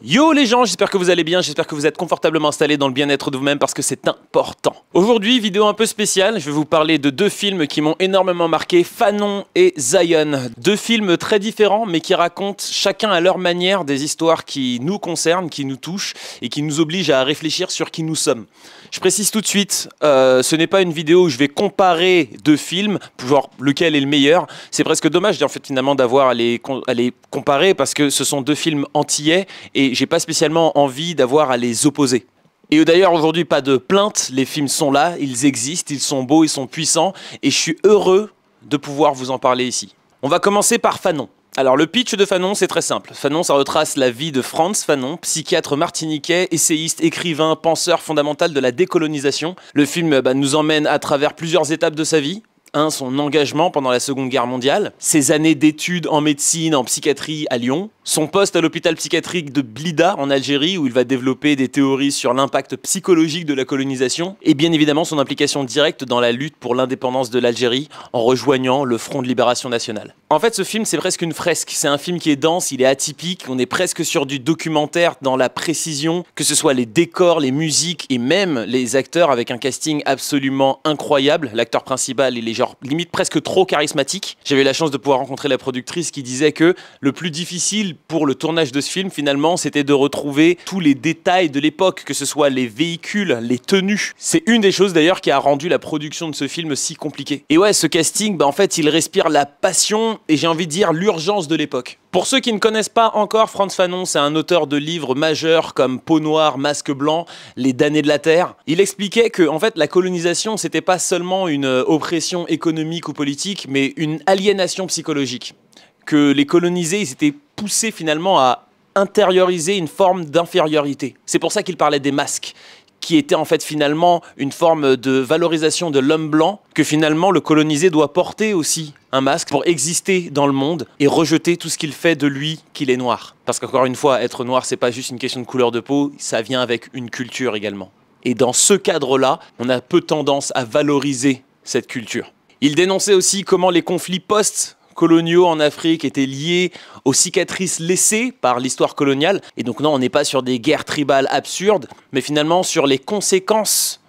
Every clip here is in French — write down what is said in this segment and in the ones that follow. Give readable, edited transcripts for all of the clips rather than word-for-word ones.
Yo les gens, j'espère que vous allez bien, j'espère que vous êtes confortablement installés dans le bien-être de vous-même parce que c'est important. Aujourd'hui, vidéo un peu spéciale, je vais vous parler de deux films qui m'ont énormément marqué, Fanon et Zion. Deux films très différents mais qui racontent chacun à leur manière des histoires qui nous concernent, qui nous touchent et qui nous obligent à réfléchir sur qui nous sommes. Je précise tout de suite, ce n'est pas une vidéo où je vais comparer deux films, genre lequel est le meilleur. C'est presque dommage en fait finalement d'avoir à les comparer parce que ce sont deux films antillais et j'ai pas spécialement envie d'avoir à les opposer. Et d'ailleurs aujourd'hui pas de plainte, les films sont là, ils existent, ils sont beaux, ils sont puissants et je suis heureux de pouvoir vous en parler ici. On va commencer par Fanon. Alors le pitch de Fanon c'est très simple. Fanon ça retrace la vie de Frantz Fanon, psychiatre martiniquais, essayiste, écrivain, penseur fondamental de la décolonisation. Le film nous emmène à travers plusieurs étapes de sa vie. Son engagement pendant la Seconde Guerre mondiale, ses années d'études en médecine, en psychiatrie à Lyon, son poste à l'hôpital psychiatrique de Blida en Algérie où il va développer des théories sur l'impact psychologique de la colonisation et bien évidemment son implication directe dans la lutte pour l'indépendance de l'Algérie en rejoignant le Front de Libération Nationale. En fait ce film c'est presque une fresque, c'est un film qui est dense, il est atypique, on est presque sur du documentaire dans la précision, que ce soit les décors, les musiques et même les acteurs avec un casting absolument incroyable. L'acteur principal il est genre limite presque trop charismatique. J'avais la chance de pouvoir rencontrer la productrice qui disait que le plus difficile pour le tournage de ce film finalement c'était de retrouver tous les détails de l'époque, que ce soit les véhicules, les tenues. C'est une des choses d'ailleurs qui a rendu la production de ce film si compliquée. Et ouais, ce casting, en fait il respire la passion et j'ai envie de dire l'urgence de l'époque. Pour ceux qui ne connaissent pas encore, Frantz Fanon, c'est un auteur de livres majeurs comme Peau noire, Masque blanc, Les damnés de la terre. Il expliquait que en fait la colonisation c'était pas seulement une oppression économique ou politique, mais une aliénation psychologique. Que les colonisés, ils étaient poussés finalement à intérioriser une forme d'infériorité. C'est pour ça qu'il parlait des masques, qui était en fait finalement une forme de valorisation de l'homme blanc, que finalement le colonisé doit porter aussi un masque pour exister dans le monde et rejeter tout ce qu'il fait de lui qu'il est noir. Parce qu'encore une fois, être noir, c'est pas juste une question de couleur de peau, ça vient avec une culture également. Et dans ce cadre-là, on a peu tendance à valoriser cette culture. Il dénonçait aussi comment les conflits post-coloniaux en Afrique étaient liés aux cicatrices laissées par l'histoire coloniale. Et donc non, on n'est pas sur des guerres tribales absurdes, mais finalement sur les conséquences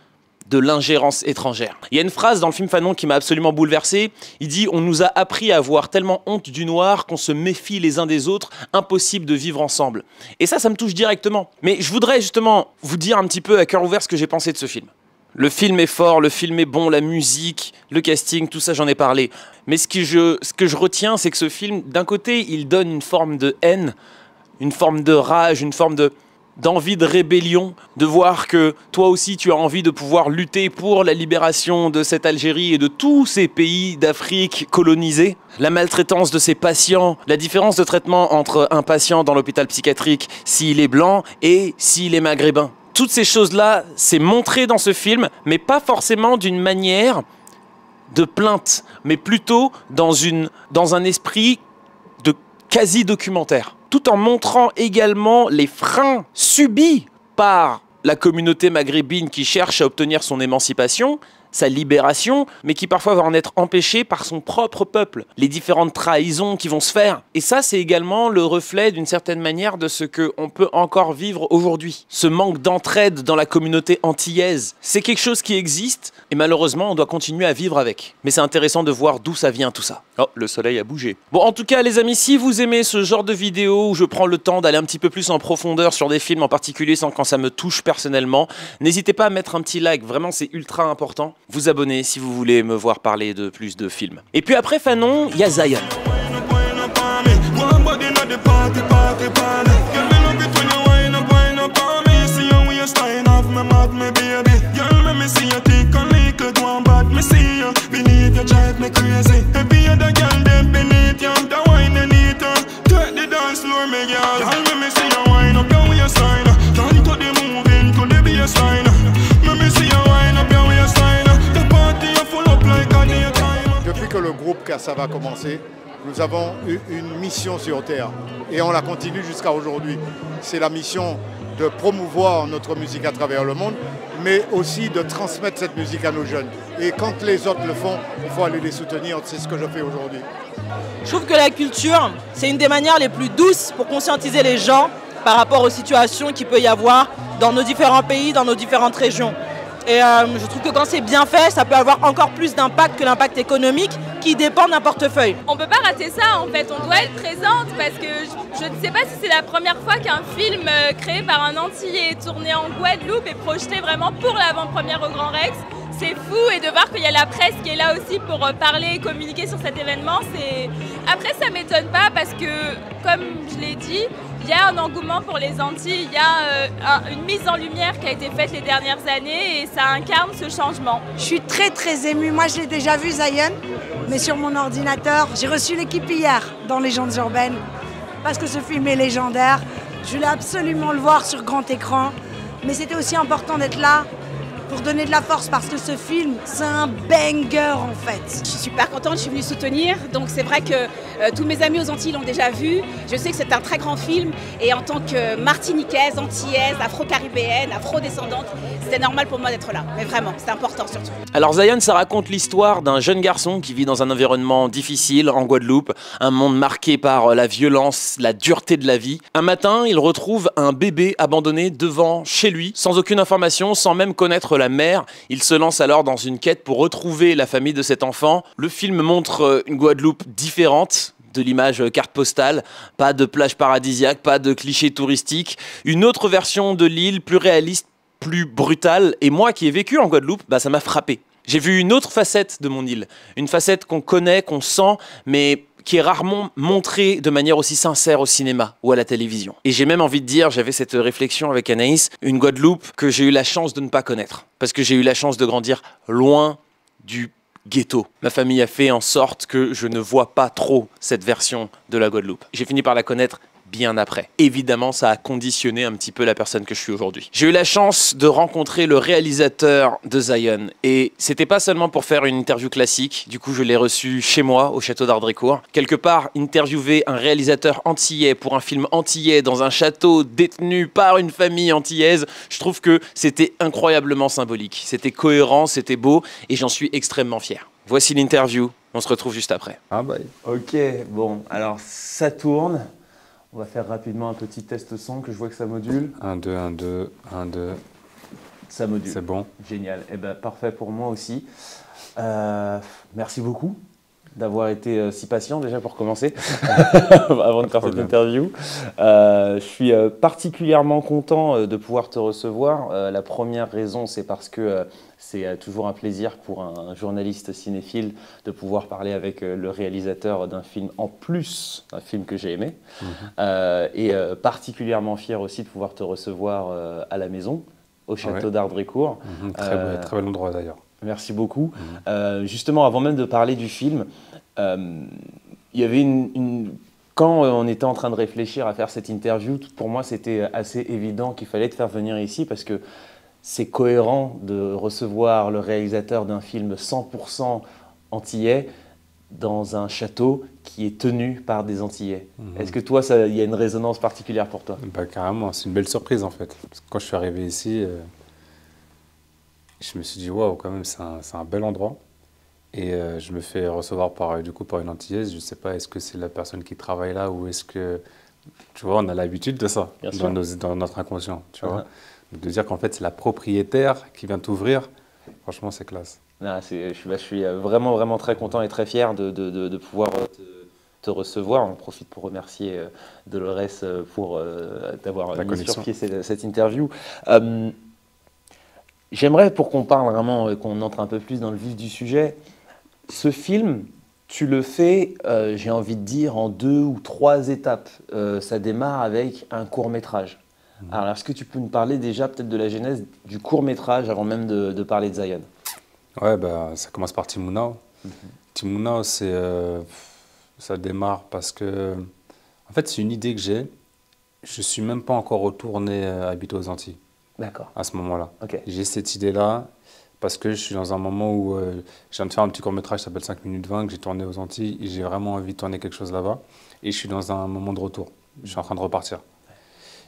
de l'ingérence étrangère. Il y a une phrase dans le film Fanon qui m'a absolument bouleversé. Il dit « On nous a appris à avoir tellement honte du noir qu'on se méfie les uns des autres, impossible de vivre ensemble. » Et ça me touche directement. Mais je voudrais justement vous dire un petit peu à cœur ouvert ce que j'ai pensé de ce film. Le film est fort, le film est bon, la musique, le casting, tout ça j'en ai parlé. Mais ce que je retiens, c'est que ce film, d'un côté, il donne une forme de haine, une forme de rage, une forme d'envie de rébellion, de voir que toi aussi tu as envie de pouvoir lutter pour la libération de cette Algérie et de tous ces pays d'Afrique colonisés. La maltraitance de ces patients, la différence de traitement entre un patient dans l'hôpital psychiatrique s'il est blanc et s'il est maghrébin. Toutes ces choses-là, c'est montré dans ce film, mais pas forcément d'une manière de plainte, mais plutôt dans un esprit de quasi-documentaire. Tout en montrant également les freins subis par la communauté maghrébine qui cherche à obtenir son émancipation, sa libération, mais qui parfois va en être empêchée par son propre peuple. Les différentes trahisons qui vont se faire. Et ça, c'est également le reflet d'une certaine manière de ce qu'on peut encore vivre aujourd'hui. Ce manque d'entraide dans la communauté antillaise, c'est quelque chose qui existe et malheureusement, on doit continuer à vivre avec. Mais c'est intéressant de voir d'où ça vient tout ça. Oh, le soleil a bougé. Bon, en tout cas, les amis, si vous aimez ce genre de vidéo où je prends le temps d'aller un petit peu plus en profondeur sur des films en particulier sans quand ça me touche personnellement, n'hésitez pas à mettre un petit like, vraiment c'est ultra important. Vous abonner si vous voulez me voir parler de plus de films. Et puis après Fanon, il y a Zion. Depuis que le groupe Kassa va commencer, nous avons eu une mission sur Terre et on la continue jusqu'à aujourd'hui. C'est la mission de promouvoir notre musique à travers le monde, mais aussi de transmettre cette musique à nos jeunes. Et quand les autres le font, il faut aller les soutenir, c'est ce que je fais aujourd'hui. Je trouve que la culture, c'est une des manières les plus douces pour conscientiser les gens par rapport aux situations qu'il peut y avoir dans nos différents pays, dans nos différentes régions. Et je trouve que quand c'est bien fait, ça peut avoir encore plus d'impact que l'impact économique qui dépend d'un portefeuille. On ne peut pas rater ça en fait, on doit être présente parce que je ne sais pas si c'est la première fois qu'un film créé par un Antillais est tourné en Guadeloupe et projeté vraiment pour l'avant-première au Grand Rex. C'est fou, et de voir qu'il y a la presse qui est là aussi pour parler et communiquer sur cet événement. Après, ça ne m'étonne pas parce que, comme je l'ai dit, il y a un engouement pour les Antilles, il y a une mise en lumière qui a été faite les dernières années et ça incarne ce changement. Je suis très émue. Moi, je l'ai déjà vu, Zion, mais sur mon ordinateur. J'ai reçu l'équipe hier dans Légendes urbaines parce que ce film est légendaire. Je voulais absolument le voir sur grand écran, mais c'était aussi important d'être là pour donner de la force parce que ce film, c'est un banger en fait. Je suis super contente, je suis venue soutenir. Donc c'est vrai que tous mes amis aux Antilles l'ont déjà vu. Je sais que c'est un très grand film et en tant que martiniquaise, antillaise, afro-caribéenne, afro-descendante, c'était normal pour moi d'être là. Mais vraiment, c'est important surtout. Alors Zion, ça raconte l'histoire d'un jeune garçon qui vit dans un environnement difficile en Guadeloupe, un monde marqué par la violence, la dureté de la vie. Un matin, il retrouve un bébé abandonné devant chez lui, sans aucune information, sans même connaître la mère. Il se lance alors dans une quête pour retrouver la famille de cet enfant. Le film montre une Guadeloupe différente de l'image carte postale, pas de plage paradisiaque, pas de clichés touristiques, une autre version de l'île plus réaliste, plus brutale. Et moi qui ai vécu en Guadeloupe, ça m'a frappé. J'ai vu une autre facette de mon île, une facette qu'on connaît, qu'on sent, mais qui est rarement montrée de manière aussi sincère au cinéma ou à la télévision. Et j'ai même envie de dire, j'avais cette réflexion avec Anaïs, une Guadeloupe que j'ai eu la chance de ne pas connaître, parce que j'ai eu la chance de grandir loin du ghetto. Ma famille a fait en sorte que je ne vois pas trop cette version de la Guadeloupe. J'ai fini par la connaître bien après. Évidemment, ça a conditionné un petit peu la personne que je suis aujourd'hui. J'ai eu la chance de rencontrer le réalisateur de Zion et c'était pas seulement pour faire une interview classique. Du coup, je l'ai reçu chez moi au château d'Ardrécourt. Quelque part, interviewer un réalisateur antillais pour un film antillais dans un château détenu par une famille antillaise, je trouve que c'était incroyablement symbolique. C'était cohérent, c'était beau et j'en suis extrêmement fier. Voici l'interview. On se retrouve juste après. Ah bah. Ok, bon, alors ça tourne. On va faire rapidement un petit test son que je vois que ça module. 1, 2, 1, 2, 1, 2. Ça module. C'est bon. Génial. Eh ben, parfait pour moi aussi. Merci beaucoup d'avoir été si patient déjà pour commencer, avant de faire cette interview. Je suis particulièrement content de pouvoir te recevoir. La première raison, c'est parce que c'est toujours un plaisir pour un journaliste cinéphile de pouvoir parler avec le réalisateur d'un film, en plus d'un film que j'ai aimé. Et particulièrement fier aussi de pouvoir te recevoir à la maison, au château d'Ardrécourt. Très bel endroit d'ailleurs. Merci beaucoup. Justement, avant même de parler du film, il y avait quand on était en train de réfléchir à faire cette interview, pour moi c'était assez évident qu'il fallait te faire venir ici parce que c'est cohérent de recevoir le réalisateur d'un film 100% antillais dans un château qui est tenu par des Antillais. Est-ce que toi, il y a une résonance particulière pour toi? Carrément, c'est une belle surprise en fait. Parce que quand je suis arrivé ici, je me suis dit, waouh, quand même, c'est un bel endroit. Et je me fais recevoir par une Antillaise. Je ne sais pas, est-ce que c'est la personne qui travaille là ou est-ce que... Tu vois, on a l'habitude de ça dans notre inconscient. Tu vois. Donc de dire qu'en fait, c'est la propriétaire qui vient t'ouvrir, franchement, c'est classe. Je suis vraiment très content et très fier de pouvoir te recevoir. On profite pour remercier Dolores pour d'avoir mis sur pied cette interview. J'aimerais, pour qu'on parle vraiment, qu'on entre un peu plus dans le vif du sujet, ce film, tu le fais, j'ai envie de dire, en 2 ou 3 étapes. Ça démarre avec un court-métrage. Alors, est-ce que tu peux nous parler déjà peut-être de la genèse du court-métrage avant même de parler de Zion? Ouais, ça commence par Timounao. Timounao, ça démarre parce que, en fait, c'est une idée que j'ai. Je ne suis même pas encore retourné habiter aux Antilles. D'accord. À ce moment-là. Okay. J'ai cette idée-là parce que je suis dans un moment où je viens de faire un petit court-métrage qui s'appelle 5 minutes 20 que j'ai tourné aux Antilles et j'ai vraiment envie de tourner quelque chose là-bas. Et je suis dans un moment de retour. Je suis en train de repartir.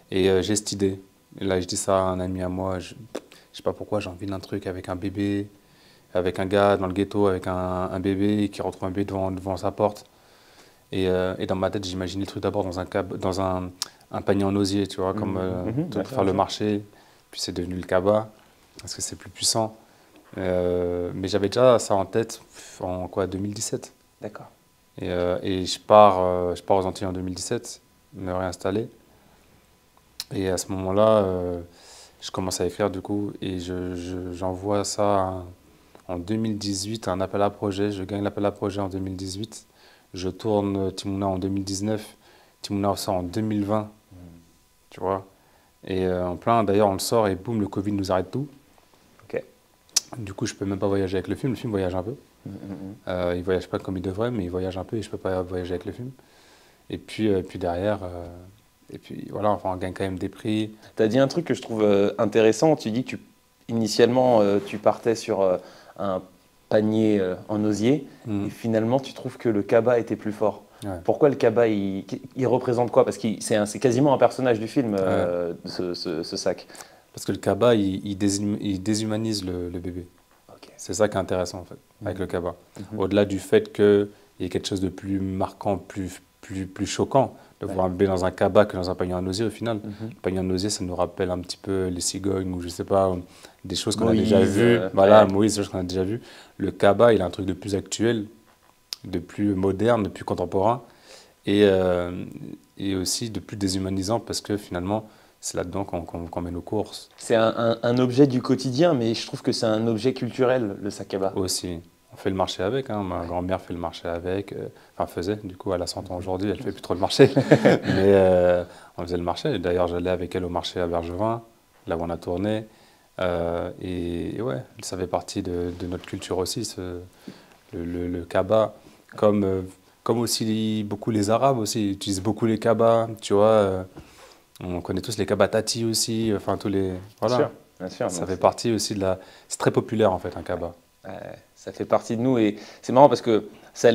Et j'ai cette idée. Et là, je dis ça à un ami à moi. Je ne sais pas pourquoi, j'ai envie d'un truc avec un bébé, avec un gars dans le ghetto, avec un bébé qui retrouve un bébé devant sa porte. Et dans ma tête, j'imaginais le truc d'abord dans un panier en osier, tu vois, comme pour faire le marché. Puis c'est devenu le cabas, parce que c'est plus puissant. Mais j'avais déjà ça en tête en quoi, 2017. D'accord. Et je pars aux Antilles en 2017, me réinstaller. Et à ce moment-là, je commence à écrire du coup, et j'envoie ça en 2018, un appel à projet. Je gagne l'appel à projet en 2018. Je tourne Timouna en 2019. Timouna sort en 2020, tu vois. Et en plein, d'ailleurs, on le sort et boum, le Covid nous arrête tout. Ok. Du coup, je peux même pas voyager avec le film. Le film voyage un peu. Il voyage pas comme il devrait, mais il voyage un peu et je peux pas voyager avec le film. Et puis derrière, et puis voilà, enfin, on gagne quand même des prix. Tu as dit un truc que je trouve intéressant. Tu dis que initialement, tu partais sur un panier en osier et finalement, tu trouves que le cabas était plus fort. Ouais. Pourquoi le cabas, il représente quoi? Parce que c'est quasiment un personnage du film, ce sac. Parce que le cabas, il déshumanise le bébé. Okay. C'est ça qui est intéressant en fait, avec le cabas. Au-delà du fait qu'il y ait quelque chose de plus marquant, plus choquant de voir un bébé dans un cabas que dans un panier en osier au final. Le panier en osier, ça nous rappelle un petit peu les cigognes ou je sais pas, des choses qu'on a déjà vues. Voilà, Moïse, des choses qu'on a déjà vues. Le cabas, il a un truc de plus actuel, de plus moderne, de plus contemporain et aussi de plus déshumanisant parce que finalement, c'est là-dedans qu'on met nos courses. C'est un objet du quotidien, mais je trouve que c'est un objet culturel, le sac cabas. Aussi. On fait le marché avec, hein. Ma grand-mère fait le marché avec, enfin faisait, du coup elle a 100 ans aujourd'hui, elle ne fait plus trop le marché, mais on faisait le marché. D'ailleurs j'allais avec elle au marché à Bergevin, là où on a tourné, et ouais, ça fait partie de notre culture aussi, le cabas, comme aussi beaucoup les Arabes aussi, utilisent beaucoup les cabas, tu vois, on connaît tous les cabas tati aussi, enfin tous les... Voilà, bien sûr, ça fait partie aussi de la... C'est très populaire en fait un cabas. Ça fait partie de nous et c'est marrant parce que ça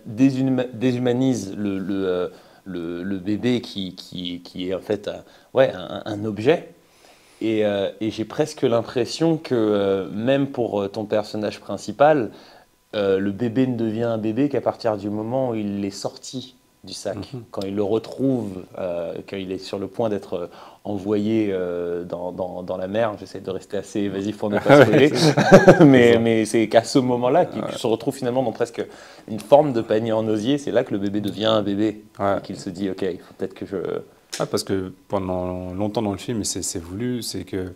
déshumanise le bébé qui est en fait un objet et j'ai presque l'impression que même pour ton personnage principal, le bébé ne devient un bébé qu'à partir du moment où il est sorti du sac, quand il le retrouve, quand il est sur le point d'être envoyé dans la mer. J'essaie de rester assez évasif pour ne pas spoiler, mais c'est qu'à ce moment-là qu'il se retrouve finalement dans presque une forme de panier en osier. C'est là que le bébé devient un bébé et qu'il se dit ok, il faut peut-être que je... parce que pendant longtemps dans le film, et c'est voulu, c'est que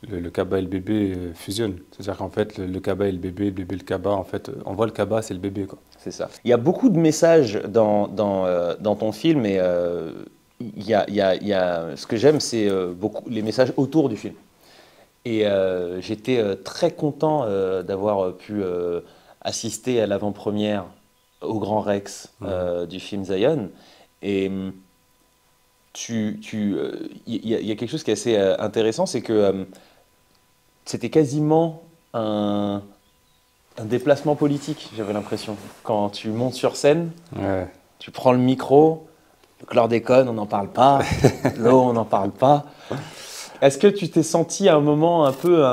le cabas et le bébé fusionnent. C'est-à-dire qu'en fait, le cabas et le bébé, le cabas, en fait, on voit le cabas, c'est le bébé, quoi. C'est ça. Il y a beaucoup de messages dans ton film et ce que j'aime, c'est beaucoup les messages autour du film. Et j'étais très content d'avoir pu assister à l'avant-première au Grand Rex du film Zion. Et il y a quelque chose qui est assez intéressant, c'est que c'était quasiment un déplacement politique, j'avais l'impression. Quand tu montes sur scène, tu prends le micro, le chlordécone, on n'en parle pas, l'eau, on n'en parle pas. Est-ce que tu t'es senti à un moment un peu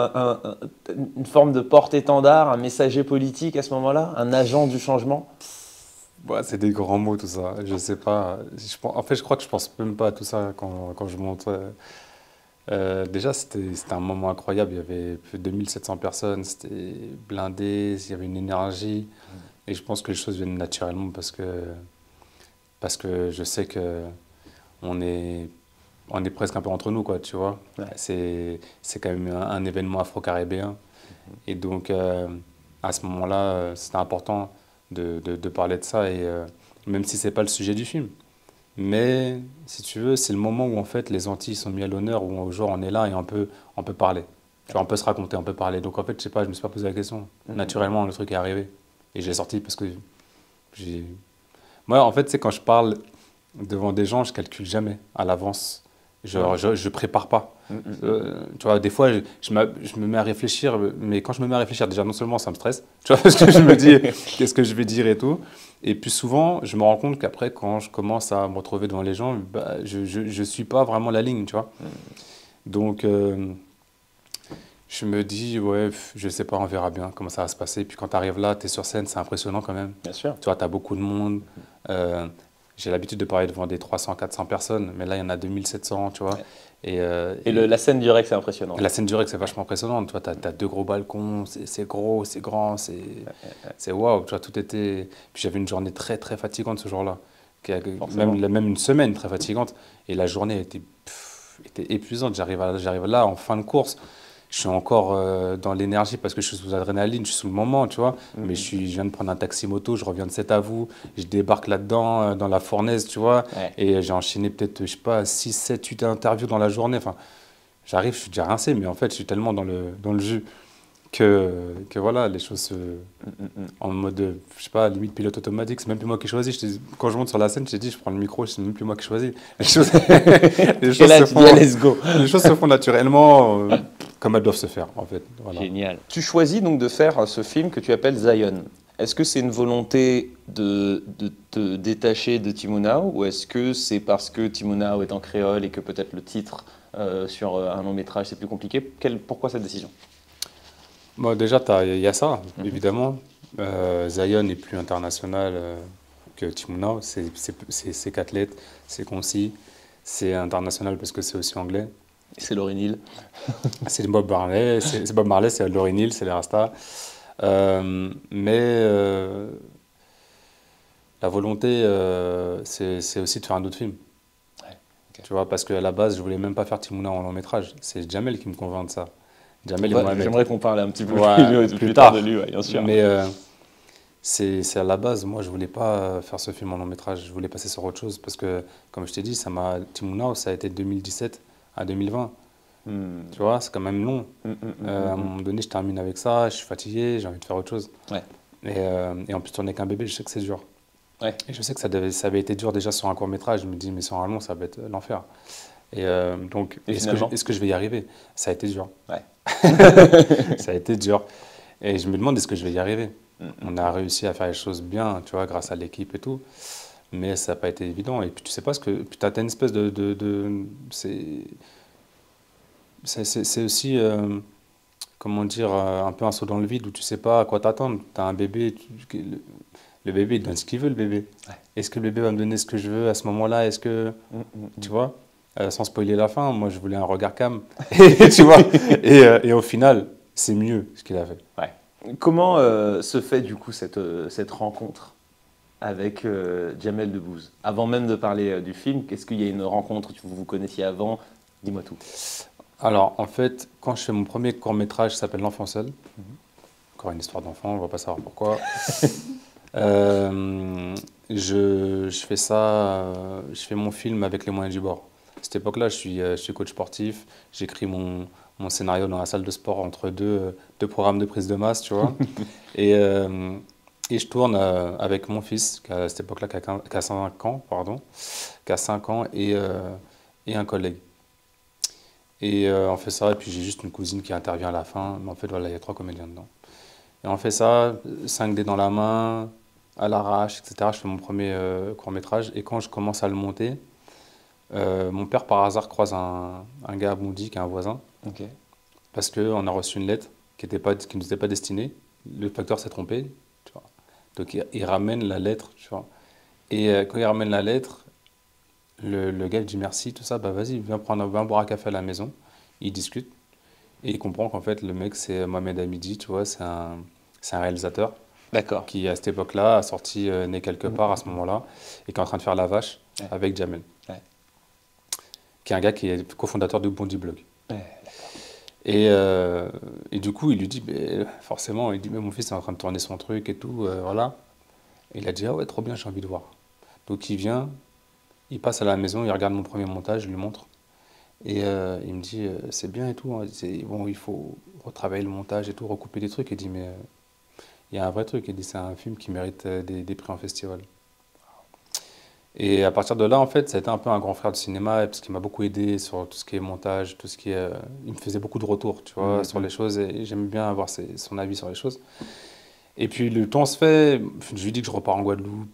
une forme de porte-étendard, un messager politique à ce moment-là, un agent du changement? C'est des grands mots tout ça, je sais pas. En fait, je crois que je pense même pas à tout ça quand je monte. Déjà, c'était un moment incroyable. Il y avait plus de 2700 personnes, c'était blindé, il y avait une énergie. Et je pense que les choses viennent naturellement parce que je sais qu'on est presque un peu entre nous, quoi, tu vois. Ouais. C'est quand même un événement afro-caribéen. Et donc, à ce moment-là, c'était important de parler de ça, et même si ce n'est pas le sujet du film. Mais, si tu veux, c'est le moment où en fait, les Antilles sont mis à l'honneur, où au jour on est là et on peut parler. Tu vois, on peut se raconter, on peut parler. Donc en fait, je sais pas, je me suis pas posé la question. Naturellement, le truc est arrivé. Et j'ai sorti parce que moi, en fait, c'est quand je parle devant des gens, je calcule jamais à l'avance. Je prépare pas. Tu vois, des fois, je me mets à réfléchir, mais quand je me mets à réfléchir, déjà, non seulement ça me stresse, tu vois, parce que je me dis qu'est-ce que je vais dire et tout. Et puis souvent, je me rends compte qu'après, quand je commence à me retrouver devant les gens, je suis pas vraiment la ligne, tu vois. Donc, je me dis, ouais, je sais pas, on verra bien comment ça va se passer. Puis quand tu arrives là, tu es sur scène, c'est impressionnant quand même. Bien sûr. Tu vois, tu as beaucoup de monde. J'ai l'habitude de parler devant des 300-400 personnes, mais là, il y en a 2700, tu vois. Ouais. Et La scène du Rex, c'est impressionnant. la scène du Rex, c'est vachement impressionnant. Tu vois, tu as 2 gros balcons, c'est gros, c'est grand, c'est waouh. Tu vois, tout était. Puis j'avais une journée très, très fatigante ce jour-là. Forcément. Même une semaine très fatigante. Et la journée était épuisante. J'arrive là, en fin de course. Je suis encore dans l'énergie parce que je suis sous adrénaline, je suis sous le moment, tu vois. Mais je viens de prendre un taxi moto, je reviens de 7 à vous, je débarque là-dedans, dans la fournaise, tu vois. Ouais. Et j'ai enchaîné peut-être, je sais pas, 6, 7, 8 interviews dans la journée. Enfin, j'arrive, je suis déjà rincé, mais en fait, je suis tellement dans le jus que voilà, les choses en mode, je sais pas, limite pilote automatique, c'est même plus moi qui choisis. Quand je monte sur la scène, je t'ai dit, je prends le micro, c'est même plus moi qui choisis. Les choses, Et là, tu dis, let's go. les choses se font naturellement, comme elles doivent se faire, en fait. Voilà. Génial. Tu choisis donc de faire ce film que tu appelles Zion. Est-ce que c'est une volonté de te détacher de Timonao ou est-ce que c'est parce que Timonao est en créole et que peut-être le titre sur un long métrage c'est plus compliqué? Pourquoi cette décision? Bon, déjà, il y a ça, évidemment. Zion est plus international que Timonao. C'est 4 lettres, c'est concis, c'est international parce que c'est aussi anglais. C'est Lauryn Hill. C'est Bob Marley, c'est Lauryn Hill, c'est les Rasta. Mais la volonté, c'est aussi de faire un autre film. Ouais, ok. Tu vois, parce qu'à la base, je voulais même pas faire Timonao en long métrage. C'est Jamel qui me convainc de ça. Jamel et Mohamed. J'aimerais qu'on parle un petit peu Ouais, plus tard de lui, ouais, bien sûr. Mais c'est à la base, moi, je voulais pas faire ce film en long métrage. Je voulais passer sur autre chose parce que, comme je t'ai dit, Timonao, ça a été de 2017 à 2020. Tu vois, c'est quand même long. À un moment donné, je termine avec ça, je suis fatigué, j'ai envie de faire autre chose. Ouais. Et en plus, tourner avec un bébé, je sais que c'est dur. Ouais. Et je sais que ça avait été dur déjà sur un court métrage. Je me dis, mais sur un long, ça va être l'enfer. Et donc, est-ce que je vais y arriver? Ça a été dur. Ouais. Ça a été dur. Et je me demande, est-ce que je vais y arriver? On a réussi à faire les choses bien, tu vois, grâce à l'équipe et tout. Mais ça n'a pas été évident. Et puis, tu sais pas ce que. Puis, tu as une espèce c'est aussi, comment dire, un peu un saut dans le vide où tu sais pas à quoi t'attendre. Tu as un bébé, le bébé, il donne ce qu'il veut, le bébé. Ouais. Est-ce que le bébé va me donner ce que je veux à ce moment-là? Est-ce que. Tu vois? Sans spoiler la fin, moi je voulais un regard cam. Tu vois? Et au final, c'est mieux ce qu'il a fait. Ouais. Comment se fait du coup cette rencontre avec Jamel Debbouze? Avant même de parler du film, est-ce qu'il y a une rencontre, vous vous connaissiez avant? Dis-moi tout. Alors, en fait, quand je fais mon premier court-métrage, ça s'appelle L'Enfant seul. Encore une histoire d'enfant, on va pas savoir pourquoi. Je fais ça, je fais mon film avec les moyens du bord. À cette époque-là, je suis coach sportif, j'écris mon scénario dans la salle de sport entre deux programmes de prise de masse, tu vois. Et je tourne avec mon fils, qui à cette époque-là, qui a 5 ans, pardon, qui a 5 ans, et un collègue. Et on fait ça, et puis j'ai juste une cousine qui intervient à la fin. Mais en fait, voilà, il y a 3 comédiens dedans. Et on fait ça, 5D dans la main, à l'arrache, etc. Je fais mon premier court-métrage. Et quand je commence à le monter, mon père, par hasard, croise un gars à Bondy, qui est un voisin. Ok. Parce qu'on a reçu une lettre qui ne nous était pas destinée. Le facteur s'est trompé, tu vois. Donc il ramène la lettre, tu vois. Et quand il ramène la lettre, le gars dit merci, tout ça, bah vas-y, viens boire un café à la maison. Il discute et il comprend qu'en fait le mec c'est Mohamed Hamidi, tu vois, c'est un réalisateur. D'accord. Qui à cette époque-là a sorti Né quelque part à ce moment-là et qui est en train de faire La Vache avec Jamel. Ouais. Qui est un gars qui est cofondateur de Bondy Blog. Ouais. Et du coup, il lui dit, forcément, il dit, mais mon fils est en train de tourner son truc et tout, voilà. Et il a dit, ah ouais, trop bien, j'ai envie de voir. Donc il vient, il passe à la maison, il regarde mon premier montage, je lui montre. Et il me dit, c'est bien et tout, hein. Bon, il faut retravailler le montage et tout, recouper des trucs. Il dit, mais il y a un vrai truc. Il dit, c'est un film qui mérite des prix en festival. Et à partir de là, en fait, ça a été un peu un grand frère de cinéma, parce qu'il m'a beaucoup aidé sur tout ce qui est montage, tout ce qui est... il me faisait beaucoup de retours, tu vois, sur les choses, et j'aime bien avoir son avis sur les choses. Et puis le temps se fait, je lui dis que je repars en Guadeloupe,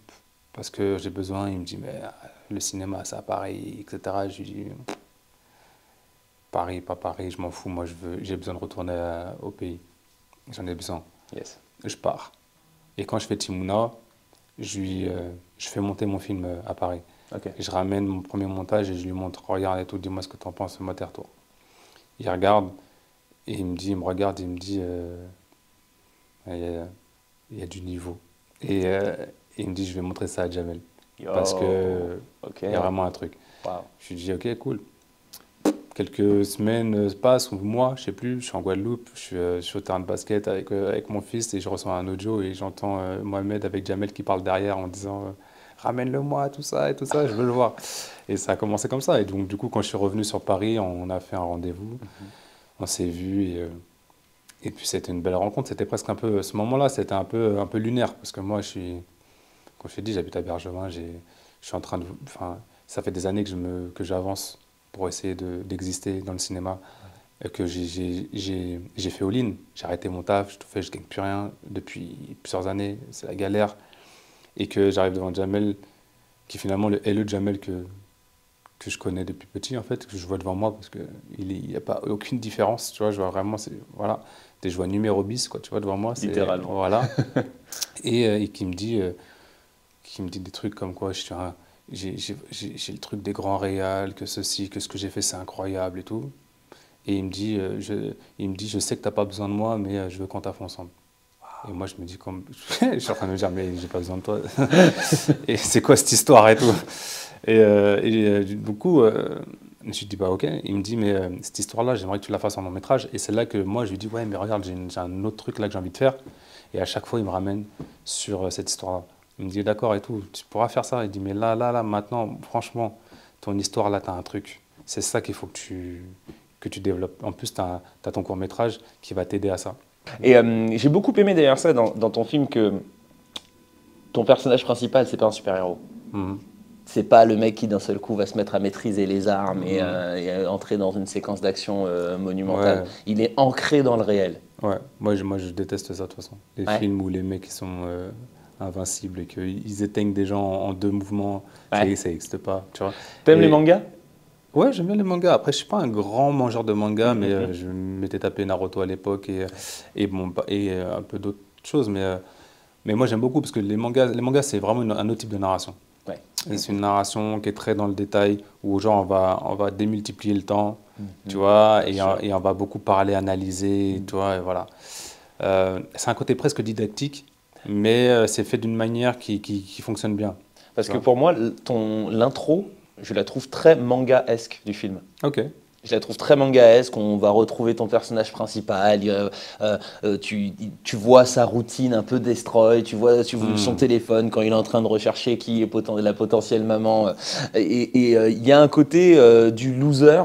parce que j'ai besoin, il me dit, mais le cinéma, c'est à Paris, etc. Je lui dis, Paris, pas Paris, je m'en fous, moi j'ai besoin de retourner au pays, j'en ai besoin. Yes. Je pars. Et quand je fais Timouna, je fais monter mon film à Paris. Ok. Et je ramène mon premier montage et je lui montre, regarde et tout, dis-moi ce que tu en penses, fais-moi tes retours. Il regarde et il me regarde et il me dit, il y a du niveau. Et il me dit, je vais montrer ça à Jamel. Parce que il y a vraiment un truc. Wow. Je lui dis, ok, cool. Quelques semaines passent, ou mois, je sais plus, je suis en Guadeloupe, je suis au terrain de basket avec mon fils et je reçois un audio et j'entends Mohamed avec Jamel qui parle derrière en disant ramène-le-moi, tout ça, je veux le voir. Et ça a commencé comme ça. Et donc, du coup, quand je suis revenu sur Paris, on a fait un rendez-vous, on s'est vus et puis c'était une belle rencontre. C'était presque un peu, ce moment-là, c'était un peu lunaire parce que moi, comme je t'ai dit, j'habite à Bergevin, je suis en train de, enfin, ça fait des années que j'avance pour essayer d'exister dans le cinéma, que j'ai fait all-in, j'ai arrêté mon taf, je gagne plus rien depuis plusieurs années, c'est la galère, et que j'arrive devant Jamel, qui finalement est le Jamel que je connais depuis petit, en fait, que je vois devant moi, parce qu'il n'y a pas aucune différence, tu vois, je vois vraiment, voilà, je vois numéro bis, quoi, tu vois, devant moi. Littéralement. Voilà. et qui me dit des trucs comme quoi, j'ai le truc des grands réals, que ceci, que ce que j'ai fait, c'est incroyable et tout. Et il me dit, je sais que tu n'as pas besoin de moi, mais je veux qu'on taffe ensemble. Et moi, je me dis, je suis en train de me dire, mais j'ai pas besoin de toi. Et c'est quoi cette histoire et tout. Du coup, je me suis dit, bah ok. Il me dit, mais cette histoire-là, j'aimerais que tu la fasses en long métrage. Et c'est là que moi, je lui dis, ouais, mais regarde, j'ai un autre truc là que j'ai envie de faire. Et à chaque fois, il me ramène sur cette histoire-là. Il me dit, d'accord et tout, tu pourras faire ça. Il dit, mais là, maintenant, franchement, ton histoire, là, tu as un truc. C'est ça qu'il faut que tu développes. En plus, tu as ton court-métrage qui va t'aider à ça. Et j'ai beaucoup aimé d'ailleurs ça dans ton film, que ton personnage principal, c'est pas un super-héros. C'est pas le mec qui d'un seul coup va se mettre à maîtriser les armes et entrer dans une séquence d'action monumentale. Ouais. Il est ancré dans le réel. Ouais, moi je déteste ça de toute façon. Les films où les mecs ils sont invincibles et qu'ils éteignent des gens en 2 mouvements, ça n'existe pas. T'aimes les mangas ? Ouais, j'aime bien les mangas. Après, je suis pas un grand mangeur de mangas, mais je m'étais tapé Naruto à l'époque et un peu d'autres choses. Mais moi, j'aime beaucoup parce que les mangas c'est vraiment un autre type de narration. Ouais. C'est une narration qui est très dans le détail, où genre on va démultiplier le temps, tu vois, et on va beaucoup parler, analyser, tu vois, et voilà. C'est un côté presque didactique, mais c'est fait d'une manière qui fonctionne bien. Parce que pour moi, l'intro, je la trouve très manga-esque du film. Ok. Je la trouve très manga-esque, on va retrouver ton personnage principal, tu vois sa routine un peu destroy, tu vois son téléphone quand il est en train de rechercher qui est la potentielle maman. Et il y a un côté du loser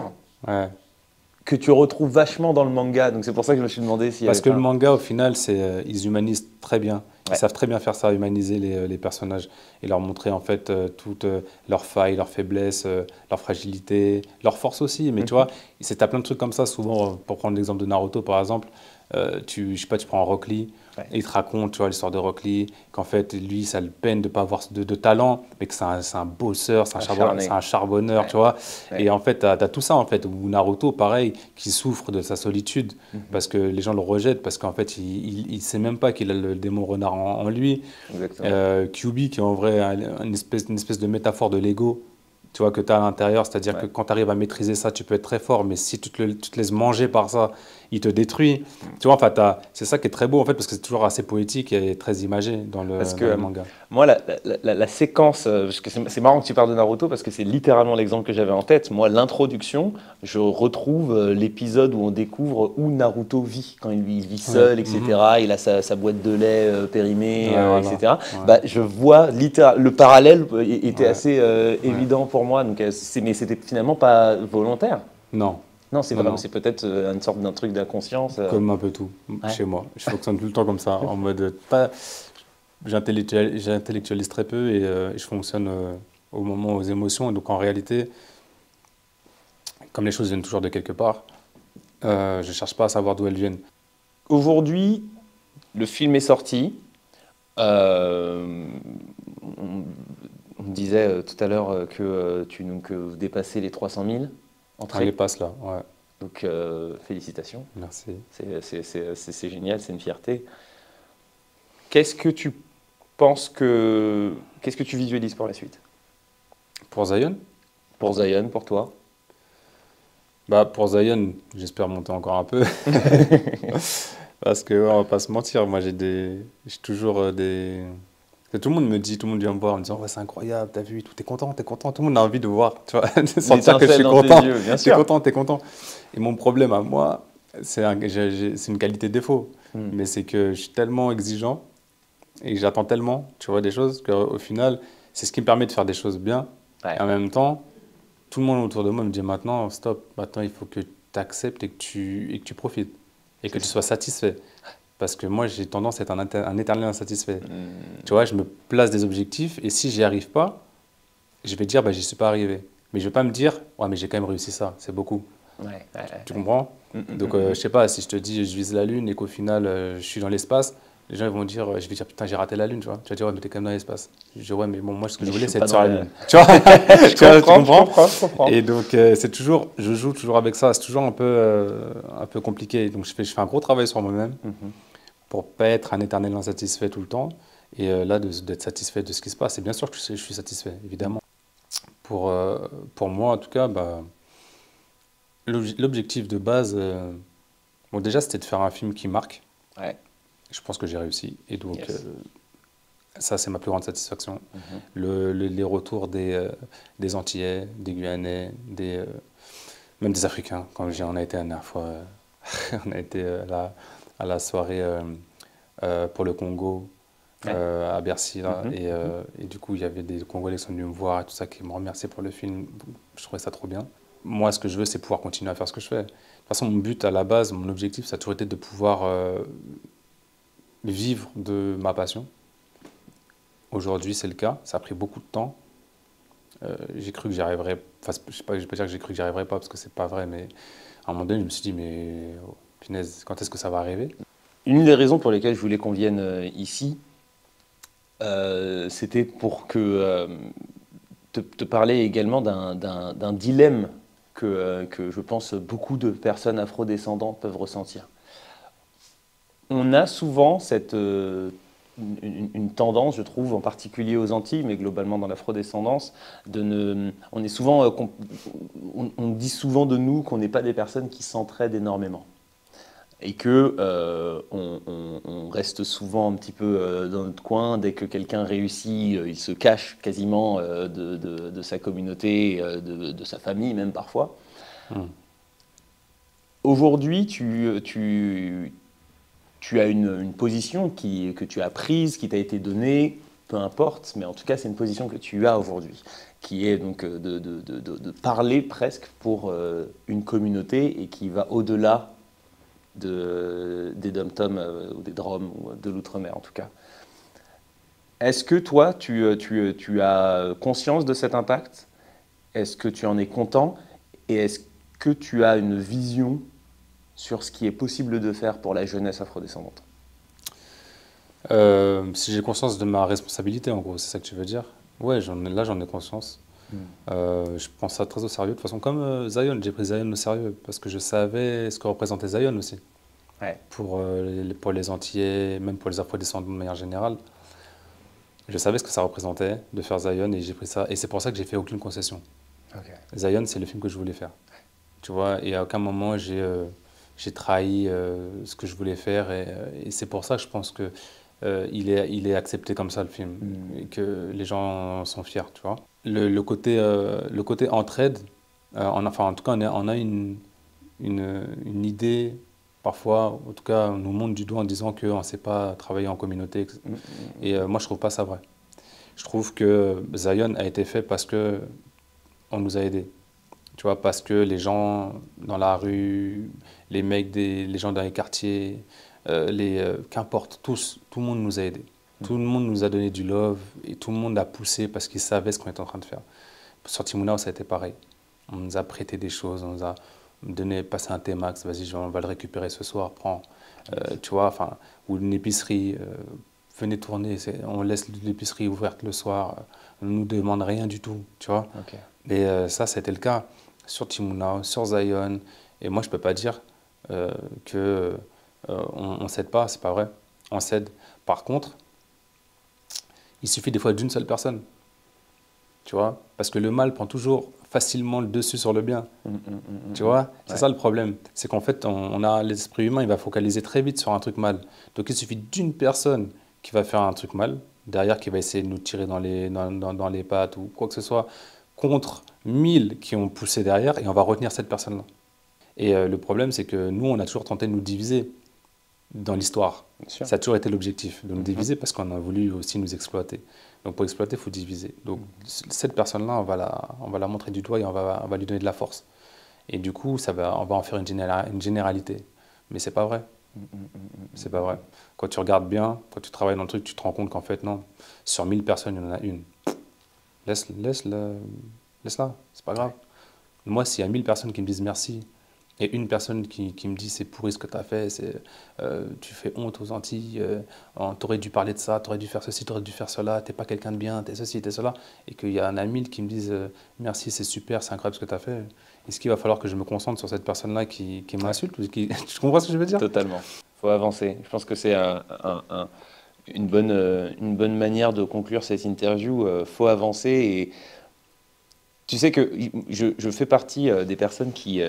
que tu retrouves vachement dans le manga. Donc c'est pour ça que je me suis demandé si... Parce que le manga, au final, ils humanisent très bien. Ils savent très bien faire ça, humaniser les personnages et leur montrer en fait toutes leurs failles, leurs faiblesses, leurs fragilités, leurs forces aussi. Mais tu vois, t'as plein de trucs comme ça. Souvent, pour prendre l'exemple de Naruto par exemple, je sais pas, tu prends Rock Lee, et il te raconte, tu vois, l'histoire de Rock Lee, qu'en fait lui, ça le peine de pas avoir de talent, mais que c'est un bosseur, c'est un charbonneur, tu vois. Et en fait, t'as tout ça en fait. Ou Naruto, pareil, qui souffre de sa solitude parce que les gens le rejettent, parce qu'en fait, il sait même pas qu'il a le démon renard en lui. Kyuubi, qui est en vrai une espèce de métaphore de l'ego, tu vois, que tu as à l'intérieur, c'est-à-dire que quand tu arrives à maîtriser ça, tu peux être très fort, mais si tu te laisses manger par ça, il te détruit. Tu vois, enfin, c'est ça qui est très beau, en fait, parce que c'est toujours assez poétique et très imagé dans le manga. Moi, la séquence, parce que c'est marrant que tu parles de Naruto, parce que c'est littéralement l'exemple que j'avais en tête. Moi, l'introduction, je retrouve l'épisode où on découvre où Naruto vit, quand il vit seul, etc. Il a sa boîte de lait périmée, etc. Bah, je vois, le parallèle était assez évident pour moi, donc, mais c'était finalement pas volontaire. Non, c'est vraiment, c'est peut-être une sorte d'un truc d'inconscience. Comme un peu tout chez moi. Je fonctionne tout le temps comme ça, en mode j'intellectualise très peu et je fonctionne au moment aux émotions. Et donc en réalité, comme les choses viennent toujours de quelque part, je ne cherche pas à savoir d'où elles viennent. Aujourd'hui, le film est sorti. On me disait tout à l'heure que vous dépassez les 300 000 entrées. On les passe là, ouais. Donc félicitations. Merci. C'est génial, c'est une fierté. Qu'est-ce que tu penses que... Qu'est-ce que tu visualises pour la suite? Pour Zion? Pour Zion, pour toi? Bah, pour Zion, j'espère monter encore un peu. Parce que, ouais, on va pas se mentir, moi j'ai toujours des... Tout le monde me dit, tout le monde vient me voir en me disant, ouais, c'est incroyable, t'as vu, t'es content, t'es content. Tout le monde a envie de voir, tu vois, de sentir que je suis content. T'es content, t'es content. Et mon problème à moi, c'est une qualité défaut, mais c'est que je suis tellement exigeant et que j'attends tellement, tu vois, des choses, qu'au final, c'est ce qui me permet de faire des choses bien. Ouais. Et en même temps, tout le monde autour de moi me dit maintenant, stop, maintenant il faut que tu acceptes et que tu profites et que tu sois satisfait. Parce que moi, j'ai tendance à être un éternel insatisfait. Tu vois, je me place des objectifs et si j'y arrive pas, je vais dire, bah, j'y suis pas arrivé. Mais je vais pas me dire, ouais, mais j'ai quand même réussi ça, c'est beaucoup. Tu comprends? Donc, je sais pas, si je te dis, je vise la Lune et qu'au final, je suis dans l'espace, les gens ils vont dire, je vais dire, putain, j'ai raté la Lune, tu vois. Tu vas dire, ouais, mais t'es quand même dans l'espace. Je dis, ouais, mais bon, moi, ce que je voulais, c'est être sur la Lune. Tu vois? Tu comprends? Et donc, c'est toujours, je joue toujours avec ça, c'est toujours un peu compliqué. Donc, je fais un gros travail sur moi-même. Pour pas être un éternel insatisfait tout le temps. Et là, d'être satisfait de ce qui se passe. Et bien sûr que je suis satisfait, évidemment. Pour moi, en tout cas, bah, l'objectif de base, bon, déjà, c'était de faire un film qui marque. Ouais. Je pense que j'ai réussi. Et donc, ça, c'est ma plus grande satisfaction. Les retours des Antillais, des Guyanais, même des Africains. Quand on a été la dernière fois, on a été à la soirée pour le Congo à Bercy là, et du coup il y avait des Congolais qui sont venus me voir et tout ça qui me remerciaient pour le film. Je trouvais ça trop bien. Moi, ce que je veux, c'est pouvoir continuer à faire ce que je fais. De toute façon, mon but à la base, mon objectif, ça a toujours été de pouvoir vivre de ma passion. Aujourd'hui, c'est le cas. Ça a pris beaucoup de temps. J'ai cru que j'y arriverais. Enfin, je sais pas, je peux dire que j'ai cru que j'y arriverais pas parce que c'est pas vrai, mais à un moment donné, je me suis dit, mais punaise, quand est-ce que ça va arriver? Une des raisons pour lesquelles je voulais qu'on vienne ici, c'était pour te parler également d'un dilemme que je pense beaucoup de personnes afrodescendantes peuvent ressentir. On a souvent une tendance, je trouve, en particulier aux Antilles, mais globalement dans l'afrodescendance, on dit souvent de nous qu'on n'est pas des personnes qui s'entraident énormément. Et que on reste souvent un petit peu dans notre coin. Dès que quelqu'un réussit, il se cache quasiment de sa communauté, de sa famille même parfois. Aujourd'hui, tu as une position que tu as prise, qui t'a été donnée, peu importe, mais en tout cas c'est une position que tu as aujourd'hui, qui est donc de parler presque pour une communauté et qui va au-delà des dom-toms ou des drômes ou de l'outre-mer en tout cas. Est-ce que toi, tu as conscience de cet impact? Est-ce que tu en es content? Et est-ce que tu as une vision sur ce qui est possible de faire pour la jeunesse afrodescendante? Si j'ai conscience de ma responsabilité, en gros, c'est ça que tu veux dire? Ouais, j'en ai conscience. Je prends ça très au sérieux. De toute façon, comme Zion, j'ai pris Zion au sérieux parce que je savais ce que représentait Zion aussi. Ouais. Pour les Antillais, même pour les afrodescendants de manière générale. Je savais ce que ça représentait de faire Zion et j'ai pris ça. Et c'est pour ça que j'ai fait aucune concession. Okay. Zion, c'est le film que je voulais faire. Tu vois, et à aucun moment j'ai trahi ce que je voulais faire. Et c'est pour ça que je pense que il est accepté comme ça, le film. Et que les gens sont fiers, tu vois. Le côté entraide, enfin, en tout cas, on a une idée, parfois, en tout cas, on nous montre du doigt en disant qu'on ne sait pas travailler en communauté. Et moi, je ne trouve pas ça vrai. Je trouve que Zion a été fait parce qu'on nous a aidés. Tu vois, parce que les gens dans la rue, les mecs, les gens dans les quartiers, qu'importe, tout le monde nous a aidés. Tout le monde nous a donné du love et tout le monde a poussé parce qu'ils savaient ce qu'on était en train de faire. Sur Timouna, ça a été pareil. On nous a prêté des choses, on nous a passé un T-Max, vas-y, on va le récupérer ce soir, prends. Tu vois, enfin, ou une épicerie, venez tourner, on laisse l'épicerie ouverte le soir, on ne nous demande rien du tout, tu vois. Okay. Et ça, c'était le cas sur Timouna, sur Zion. Et moi, je ne peux pas dire qu'on ne cède pas, c'est pas vrai. On cède. Par contre, il suffit des fois d'une seule personne. Tu vois? Parce que le mal prend toujours facilement le dessus sur le bien. Tu vois? C'est ça le problème. C'est qu'en fait, on a l'esprit humain, il va focaliser très vite sur un truc mal. Donc il suffit d'une personne qui va faire un truc mal, derrière qui va essayer de nous tirer dans les pattes ou quoi que ce soit, contre 1000 qui ont poussé derrière, et on va retenir cette personne-là. Et le problème, c'est que nous, on a toujours tenté de nous diviser dans l'histoire. Ça a toujours été l'objectif, de nous diviser parce qu'on a voulu aussi nous exploiter. Donc pour exploiter, il faut diviser. Donc cette personne-là, on va la montrer du doigt et on va lui donner de la force. Et du coup, on va en faire une généralité. Mais c'est pas vrai. C'est pas vrai. Quand tu regardes bien, quand tu travailles dans le truc, tu te rends compte qu'en fait, non, sur 1000 personnes, il y en a une. Laisse-la, c'est pas grave. Moi, s'il y a 1000 personnes qui me disent merci, et une personne qui me dit c'est pourri ce que tu as fait, tu fais honte aux Antilles, t'aurais dû parler de ça, t'aurais dû faire ceci, t'aurais dû faire cela, t'es pas quelqu'un de bien, t'es ceci, t'es cela, et qu'il y a un ami qui me dise merci, c'est super, c'est incroyable ce que tu as fait, est-ce qu'il va falloir que je me concentre sur cette personne-là qui m'insulte ou qui... Tu comprends ce que je veux dire? Totalement. Il faut avancer. Je pense que c'est une bonne manière de conclure cette interview. Faut avancer et tu sais que je fais partie des personnes qui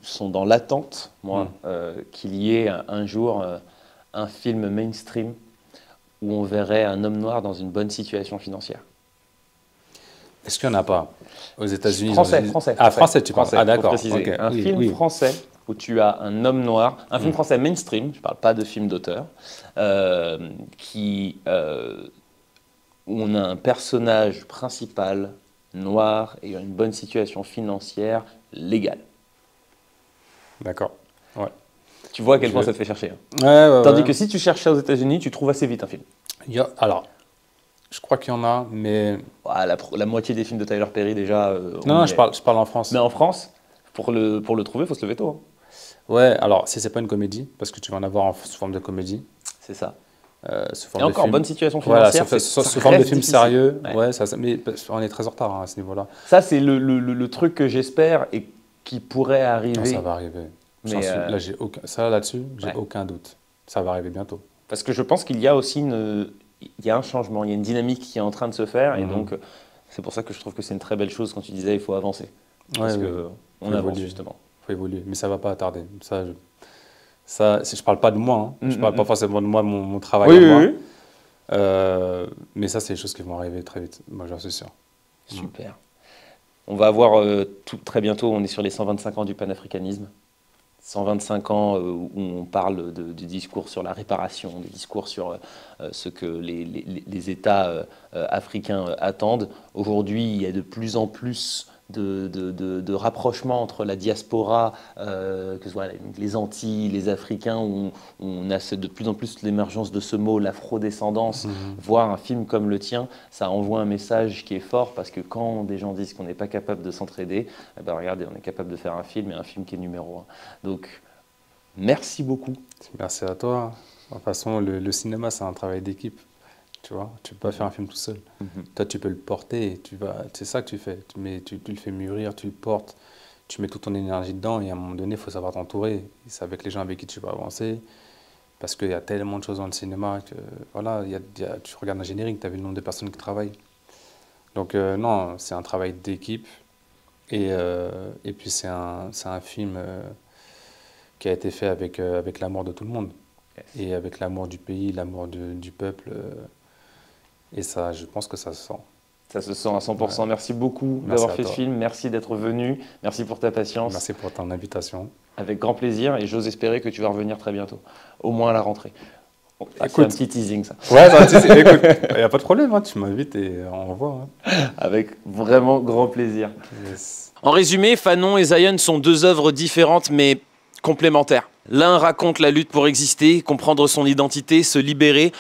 sont dans l'attente, moi, qu'il y ait un jour un film mainstream où on verrait un homme noir dans une bonne situation financière. Est-ce qu'il n'y en a pas aux États-Unis? Français. Ah, français, tu parles. Ah, d'accord. Okay. Un film français où tu as un homme noir, un film français mainstream, je ne parle pas de film d'auteur, où on a un personnage principal noir et une bonne situation financière légale. D'accord. Ouais. Tu vois à quel point ça te fait chercher. Hein. Ouais, Tandis que si tu cherches ça aux États-Unis, tu trouves assez vite un film. Alors, je crois qu'il y en a, mais... La moitié des films de Tyler Perry, déjà... Non, je parle en France. Mais en France, pour le trouver, il faut se lever tôt. Hein. Ouais, alors, si c'est pas une comédie, parce que tu vas en avoir sous forme de comédie. C'est ça. Sous forme et de encore, film. bonne situation financière. Voilà, sous forme de film sérieux. Ouais, mais on est très en retard à ce niveau-là. Ça, c'est le truc que j'espère et qui pourrait arriver. Non, ça va arriver. Mais là-dessus, j'ai aucun doute. Ça va arriver bientôt. Parce que je pense qu'il y a aussi il y a un changement, il y a une dynamique qui est en train de se faire. Et donc, c'est pour ça que je trouve que c'est une très belle chose quand tu disais il faut avancer. Parce qu'on avance justement. Il faut évoluer, mais ça ne va pas tarder. Je ne parle pas de moi, je ne parle pas forcément de moi, mon travail. Oui. Mais ça, c'est des choses qui vont arriver très vite, moi j'en suis sûr. Super. On va avoir très bientôt, on est sur les 125 ans du panafricanisme. 125 ans où on parle du discours sur la réparation, des discours sur ce que les États africains attendent. Aujourd'hui, il y a de plus en plus de rapprochement entre la diaspora, que ce soit les Antilles, les Africains, où on a de plus en plus l'émergence de ce mot, l'afrodescendance. Voir un film comme le tien, ça envoie un message qui est fort, parce que quand des gens disent qu'on n'est pas capable de s'entraider, eh ben regardez, on est capable de faire un film, et un film qui est numéro 1. Donc, merci beaucoup. Merci à toi. De toute façon, le cinéma, c'est un travail d'équipe. Tu vois, tu peux pas faire un film tout seul. Toi, tu peux le porter, c'est ça que tu fais. Tu le fais mûrir, tu le portes, tu mets toute ton énergie dedans, et à un moment donné, il faut savoir t'entourer. C'est avec les gens avec qui tu vas avancer, parce qu'il y a tellement de choses dans le cinéma que, voilà, tu regardes un générique, tu as vu le nombre de personnes qui travaillent. Donc, non, c'est un travail d'équipe, et puis c'est un film qui a été fait avec l'amour de tout le monde, et avec l'amour du pays, l'amour du peuple. Et ça, je pense que ça se sent. Ça se sent à 100%. Ouais. Merci beaucoup d'avoir fait ce film. Merci d'être venu. Merci pour ta patience. Merci pour ton invitation. Avec grand plaisir. Et j'ose espérer que tu vas revenir très bientôt. Au moins à la rentrée. C'est un petit teasing, ça. Ouais, écoute, il n'y a pas de problème. Hein, tu m'invites et on revoit. Hein. Avec vraiment grand plaisir. Yes. En résumé, Fanon et Zion sont deux œuvres différentes, mais complémentaires. L'un raconte la lutte pour exister, comprendre son identité, se libérer.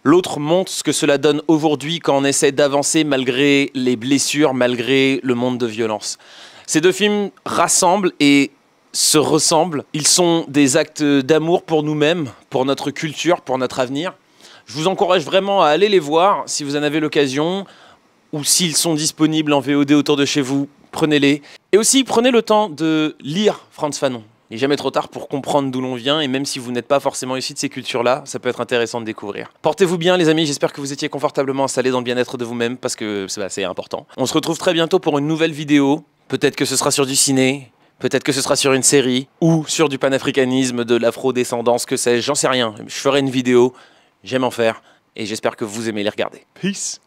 L'autre montre ce que cela donne aujourd'hui quand on essaie d'avancer malgré les blessures, malgré le monde de violence. Ces deux films rassemblent et se ressemblent. Ils sont des actes d'amour pour nous-mêmes, pour notre culture, pour notre avenir. Je vous encourage vraiment à aller les voir si vous en avez l'occasion, ou s'ils sont disponibles en VOD autour de chez vous, prenez-les. Et aussi, prenez le temps de lire Frantz Fanon. Il n'est jamais trop tard pour comprendre d'où l'on vient et même si vous n'êtes pas forcément issu de ces cultures-là, ça peut être intéressant de découvrir. Portez-vous bien les amis, j'espère que vous étiez confortablement installés dans le bien-être de vous-même parce que c'est important. On se retrouve très bientôt pour une nouvelle vidéo. Peut-être que ce sera sur du ciné, peut-être que ce sera sur une série ou sur du panafricanisme, de l'afro-descendance, que sais-je, j'en sais rien. Je ferai une vidéo, j'aime en faire et j'espère que vous aimez les regarder. Peace!